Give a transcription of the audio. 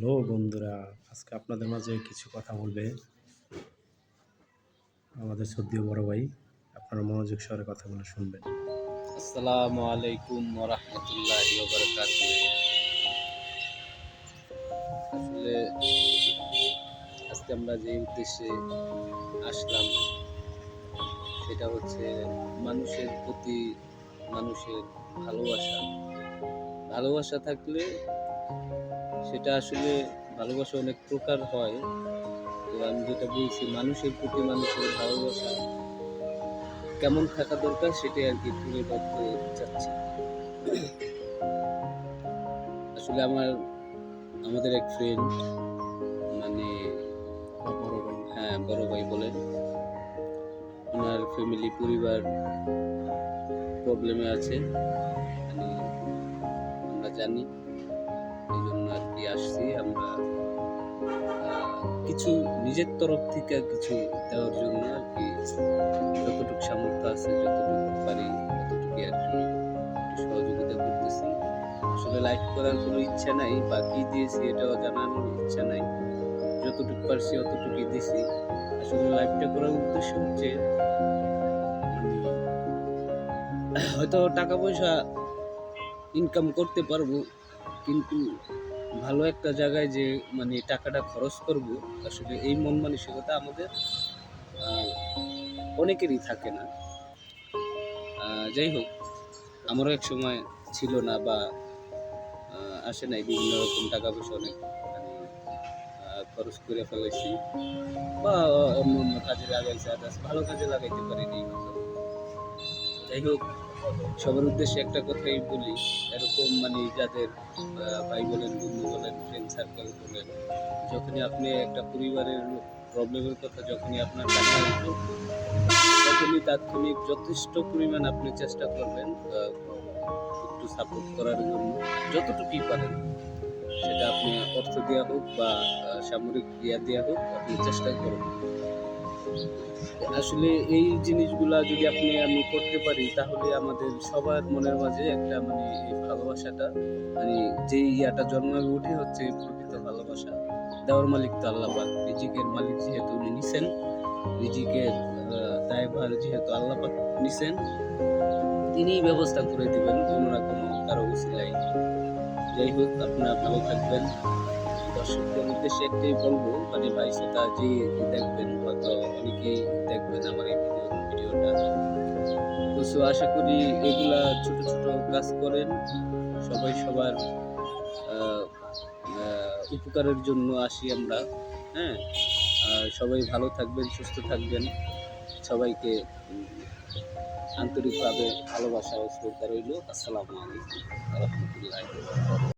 Hello বন্ধুরা, আজকে আপনাদের মাঝে কিছু কথা বলবে আমাদের শ্রদ্ধেয় বড় ভাই। আপনারা মনোযোগ সহকারে কথাগুলো শুনবেন। আসসালামু আলাইকুম ওয়া রাহমাতুল্লাহি ওয়া বারাকাতুহু। আসলে আজকে আমরা যে উদ্দেশ্যে আসলাম সেটা হচ্ছে মানুষের প্রতি মানুষের ভালোবাসা। ভালোবাসা থাকলে সেটা আসলে ভালোবাসা অনেক প্রকার হয়। তো আমি যেটা বলছি মানুষের প্রতি মানুষের ভালোবাসা কেমন থাকা দরকার সেটাই আর কি তুলে ধরতে চাচ্ছি। আসলে আমাদের এক ফ্রেন্ড মানে বড় ভাই, বড় ভাই বলেন, ওনার ফ্যামিলি পরিবার প্রবলেমে আছে, মানে আমরা জানি। এই জন্য আর কি আসছি আমরা কিছু নিজের তরফ থেকে কিছু দেওয়ার জন্য আর কি, যতটুকু সামর্থ্য আছে যতটুকু পারি ততটুকু আর কি একটু সহযোগিতা করতেছি। আসলে লাইভ করার কোনো ইচ্ছা নাই বা কি দিয়েছি এটাও জানানোর ইচ্ছা নাই, যতটুকু পারছি অতটুকুই দিছি। আসলে লাইভটা করার উদ্দেশ্য হচ্ছে হয়তো টাকা পয়সা ইনকাম করতে পারবো, কিন্তু ভালো একটা জায়গায় যে টাকাটা খরচ করব, আসলে এই মন মানসিকতা আমাদের অনেকেরই থাকে না। যাই হোক, আমারও এক সময় ছিল না বা আসে নাই, বিভিন্ন রকম টাকা পয়সা অনেক খরচ করে ফেলেছি বা অন্য অন্য কাজে লাগাইছি, আদার্স ভালো কাজে লাগাইতে পারিনি হয়তো। যাই হোক, সবার উদ্দেশ্যে একটা কথাই বলি, এরকম যাদের ভাই বলেন, বন্ধু বলেন, ফ্রেন্ড সার্কেল বলেন, যখনই আপনি একটা পরিবারের প্রবলেমের কথা যখনই আপনার কাছে আসবে, তখনই তাৎক্ষণিক যথেষ্ট পরিমাণ আপনি চেষ্টা করবেন একটু সাপোর্ট করার জন্য, যতটুকুই পারেন। সেটা আপনি অর্থ দেওয়া হোক বা সামরিক ক্রিয়া দেওয়া হোক, আপনি চেষ্টা করবেন। আসলে এই জিনিসগুলা যদি আমি করতে পারি, তাহলে আমাদের সবার মনের মাঝে একটা এই ভালোবাসাটা যে ইয়াটা জন্মাবে উঠে হচ্ছে প্রকৃত ভালোবাসা। দেওয়ার মালিক তো আল্লাহ পাক, রিজিকের মালিক যেহেতু উনি নিছেন, রিজিকের দায়ভার যেহেতু আল্লাহ পাক নিছেন, তিনিই ব্যবস্থা করে দিবেন কোনো না কোনো কারো উসিলায়। যাই হোক, আপনারা ভালো থাকবেন। দর্শকদের উদ্দেশ্যে একটাই বলবো, ভাই শ্রোতা যে দেখবেন, হয়তো অনেকেই দেখবেন আমার এই ভিডিওটা, তো আশা করি এগুলা ছোট ছোট কাজ করেন, সবাই সবার উপকারের জন্য আসি আমরা। হ্যাঁ, সবাই ভালো থাকবেন, সুস্থ থাকবেন। সবাইকে আন্তরিকভাবে ভালোবাসা ও শ্রদ্ধা রইল। আসসালামু আলাইকুম ওয়া রাহমাতুল্লাহি।